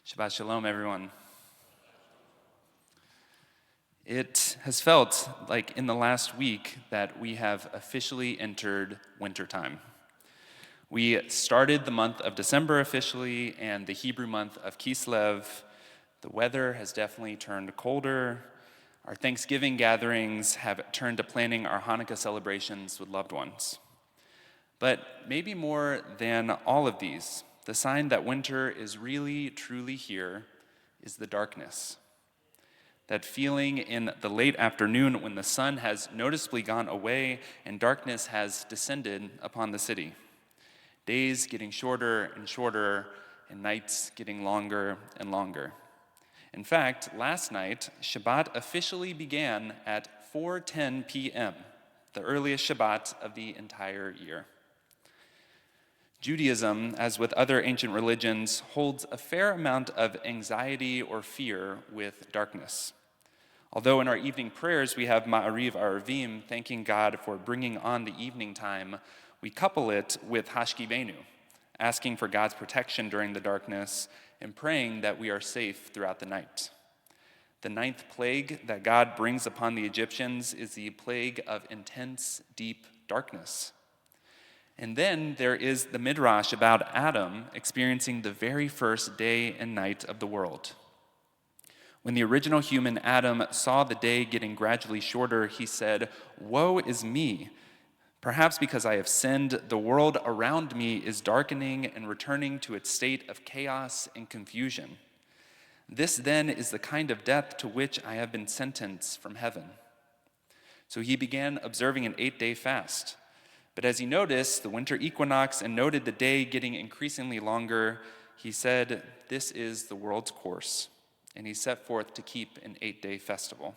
Shabbat Shalom, everyone. It has felt like in the last week that we have officially entered wintertime. We started the month of December officially and the Hebrew month of Kislev. The weather has definitely turned colder. Our Thanksgiving gatherings have turned to planning our Hanukkah celebrations with loved ones. But maybe more than all of these, the sign that winter is really, truly here is the darkness. That feeling in the late afternoon when the sun has noticeably gone away and darkness has descended upon the city. Days getting shorter and shorter and nights getting longer and longer. In fact, last night, Shabbat officially began at 4:10 p.m., the earliest Shabbat of the entire year. Judaism, as with other ancient religions, holds a fair amount of anxiety or fear with darkness. Although in our evening prayers we have Ma'ariv Arvim, thanking God for bringing on the evening time, we couple it with Hashkivenu, asking for God's protection during the darkness and praying that we are safe throughout the night. The ninth plague that God brings upon the Egyptians is the plague of intense, deep darkness. And then there is the Midrash about Adam experiencing the very first day and night of the world. When the original human Adam saw the day getting gradually shorter, he said, "Woe is me! Perhaps because I have sinned, the world around me is darkening and returning to its state of chaos and confusion. This then is the kind of death to which I have been sentenced from heaven." So he began observing an 8-day fast. But as he noticed the winter equinox and noted the day getting increasingly longer, he said, "This is the world's course." And he set forth to keep an 8-day festival.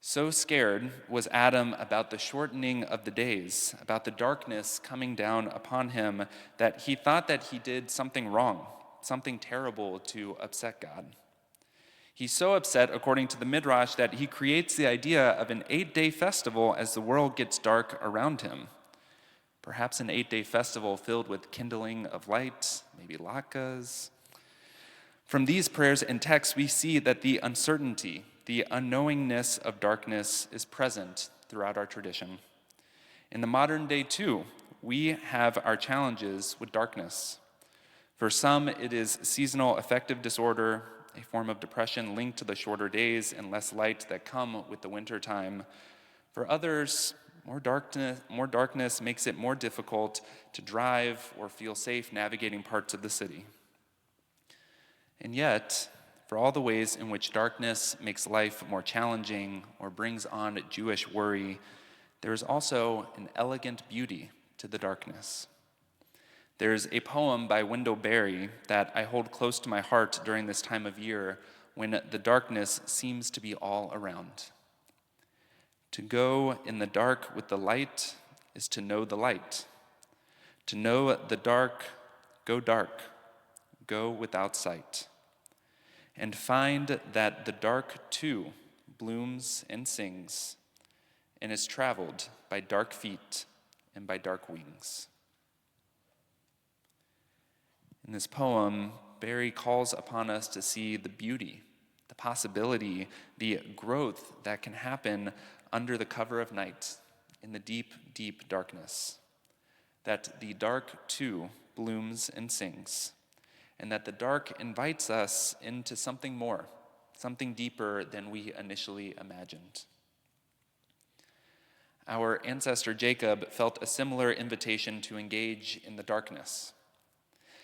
So scared was Adam about the shortening of the days, about the darkness coming down upon him, that he thought that he did something wrong, something terrible to upset God. He's so upset, according to the Midrash, that he creates the idea of an 8-day festival as the world gets dark around him. Perhaps an 8-day festival filled with kindling of light, maybe latkes. From these prayers and texts, we see that the uncertainty, the unknowingness of darkness is present throughout our tradition. In the modern day, too, we have our challenges with darkness. For some, it is seasonal affective disorder, a form of depression linked to the shorter days and less light that come with the winter time. For others, more darkness makes it more difficult to drive or feel safe navigating parts of the city. And yet, for all the ways in which darkness makes life more challenging or brings on Jewish worry, there is also an elegant beauty to the darkness. There's a poem by Wendell Berry that I hold close to my heart during this time of year when the darkness seems to be all around. To go in the dark with the light is to know the light. To know the dark, go without sight. And find that the dark too blooms and sings and is traveled by dark feet and by dark wings. In this poem, Barry calls upon us to see the beauty, the possibility, the growth that can happen under the cover of night in the deep, deep darkness. That the dark too blooms and sings, and that the dark invites us into something more, something deeper than we initially imagined. Our ancestor Jacob felt a similar invitation to engage in the darkness.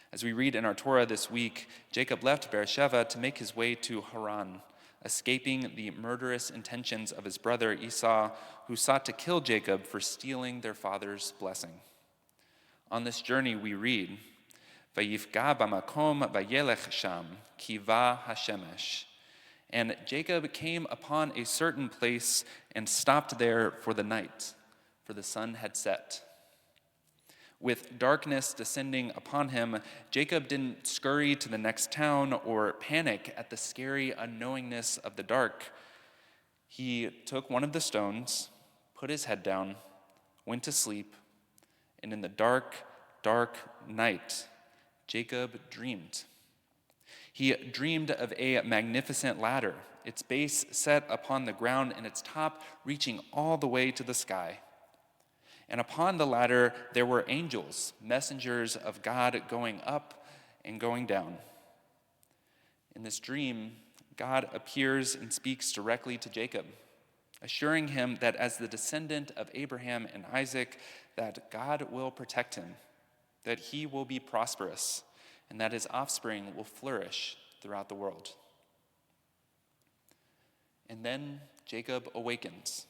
As we read in our Torah this week, Jacob left Beersheba to make his way to Haran, escaping the murderous intentions of his brother Esau, who sought to kill Jacob for stealing their father's blessing. On this journey we read, "Vayifga b'makom vayelech sham, kiva hashemesh." And Jacob came upon a certain place and stopped there for the night, for the sun had set. With darkness descending upon him, Jacob didn't scurry to the next town or panic at the scary unknowingness of the dark. He took one of the stones, put his head down, went to sleep, and in the dark, dark night, Jacob dreamed. He dreamed of a magnificent ladder, its base set upon the ground and its top reaching all the way to the sky. And upon the ladder there were angels, messengers of God going up and going down. In this dream, God appears and speaks directly to Jacob, assuring him that as the descendant of Abraham and Isaac, that God will protect him, that he will be prosperous, and that his offspring will flourish throughout the world. And then Jacob awakens.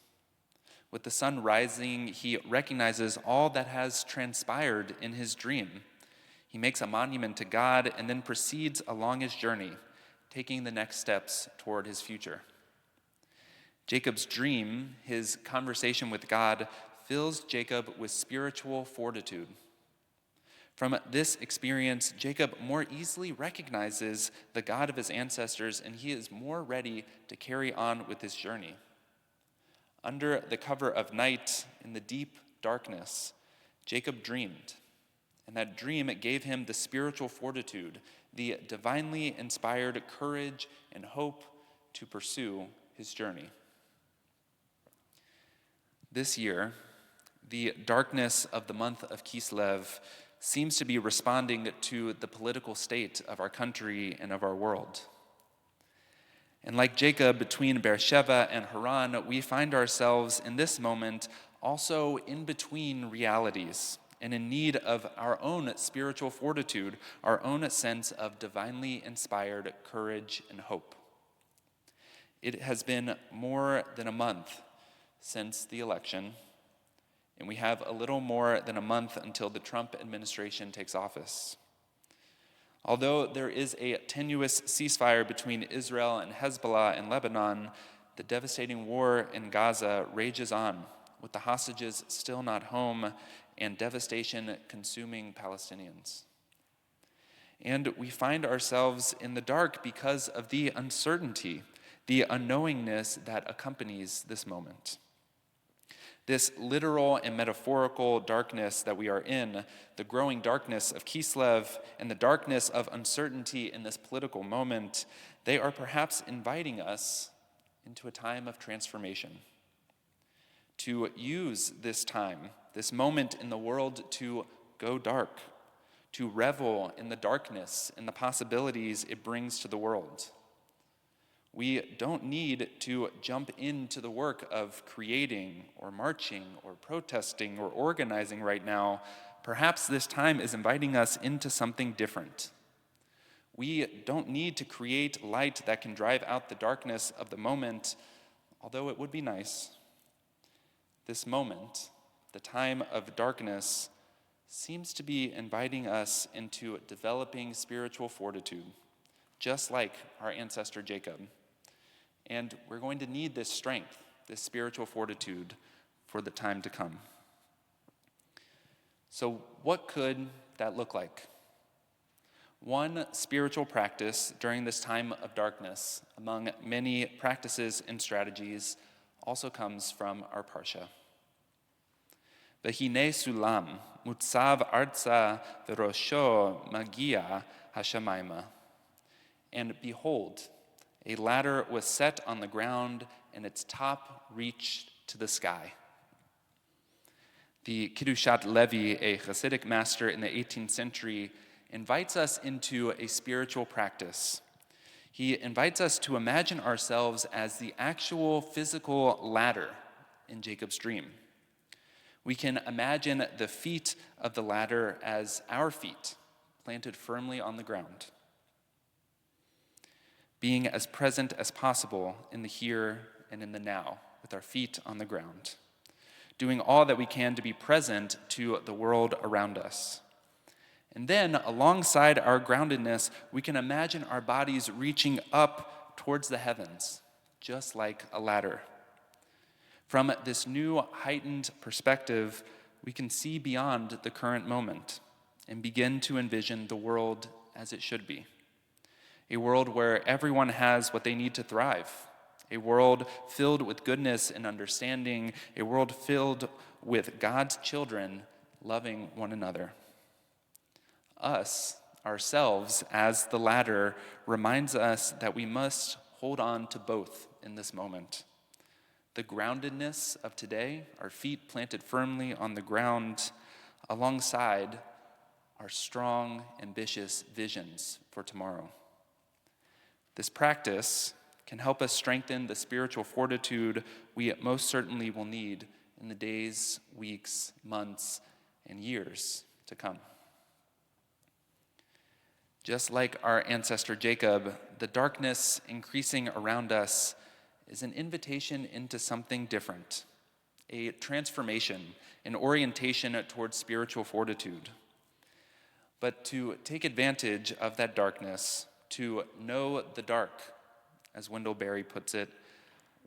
With the sun rising, he recognizes all that has transpired in his dream. He makes a monument to God and then proceeds along his journey, taking the next steps toward his future. Jacob's dream, his conversation with God, fills Jacob with spiritual fortitude. From this experience, Jacob more easily recognizes the God of his ancestors, and he is more ready to carry on with his journey. Under the cover of night, in the deep darkness, Jacob dreamed, and that dream gave him the spiritual fortitude, the divinely inspired courage and hope to pursue his journey. This year, the darkness of the month of Kislev seems to be responding to the political state of our country and of our world. And like Jacob between Beersheba and Haran, we find ourselves in this moment also in between realities and in need of our own spiritual fortitude, our own sense of divinely inspired courage and hope. It has been more than a month since the election, and we have a little more than a month until the Trump administration takes office. Although there is a tenuous ceasefire between Israel and Hezbollah in Lebanon, the devastating war in Gaza rages on, with the hostages still not home and devastation consuming Palestinians. And we find ourselves in the dark because of the uncertainty, the unknowingness that accompanies this moment. This literal and metaphorical darkness that we are in, the growing darkness of Kislev and the darkness of uncertainty in this political moment, they are perhaps inviting us into a time of transformation. To use this time, this moment in the world to go dark, to revel in the darkness and the possibilities it brings to the world. We don't need to jump into the work of creating or marching or protesting or organizing right now. Perhaps this time is inviting us into something different. We don't need to create light that can drive out the darkness of the moment, although it would be nice. This moment, the time of darkness, seems to be inviting us into developing spiritual fortitude, just like our ancestor Jacob. And we're going to need this strength, this spiritual fortitude for the time to come. So what could that look like? One spiritual practice during this time of darkness, among many practices and strategies, also comes from our parsha. V'hinei sulam mutzav arza v'rosho magia hashamayma. And behold, a ladder was set on the ground, and its top reached to the sky. The Kiddushat Levi, a Hasidic master in the 18th century, invites us into a spiritual practice. He invites us to imagine ourselves as the actual physical ladder in Jacob's dream. We can imagine the feet of the ladder as our feet, planted firmly on the ground, being as present as possible in the here and in the now, with our feet on the ground, doing all that we can to be present to the world around us. And then, alongside our groundedness, we can imagine our bodies reaching up towards the heavens, just like a ladder. From this new heightened perspective, we can see beyond the current moment and begin to envision the world as it should be. A world where everyone has what they need to thrive. A world filled with goodness and understanding. A world filled with God's children loving one another. Us ourselves as the latter reminds us that we must hold on to both in this moment. The groundedness of today, our feet planted firmly on the ground, alongside our strong, ambitious visions for tomorrow. This practice can help us strengthen the spiritual fortitude we most certainly will need in the days, weeks, months, and years to come. Just like our ancestor Jacob, the darkness increasing around us is an invitation into something different, a transformation, an orientation towards spiritual fortitude. But to take advantage of that darkness, to know the dark, as Wendell Berry puts it,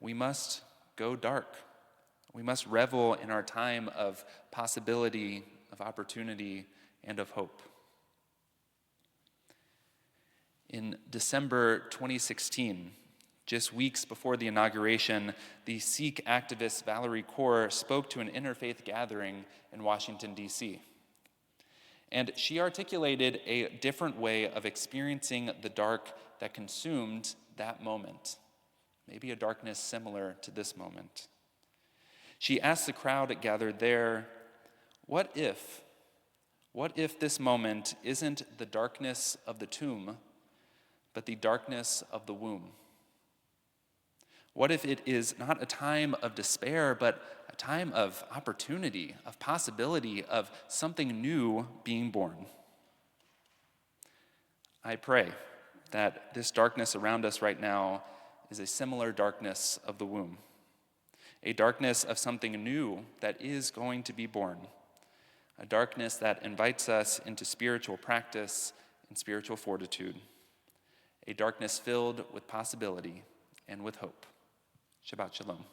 we must go dark. We must revel in our time of possibility, of opportunity, and of hope. In December 2016, just weeks before the inauguration, the Sikh activist Valerie Kaur spoke to an interfaith gathering in Washington, D.C. And she articulated a different way of experiencing the dark that consumed that moment, maybe a darkness similar to this moment. She asked the crowd gathered there, what if this moment isn't the darkness of the tomb, but the darkness of the womb? What if it is not a time of despair, but a time of opportunity, of possibility, of something new being born? I pray that this darkness around us right now is a similar darkness of the womb, a darkness of something new that is going to be born, a darkness that invites us into spiritual practice and spiritual fortitude, a darkness filled with possibility and with hope. Shabbat Shalom.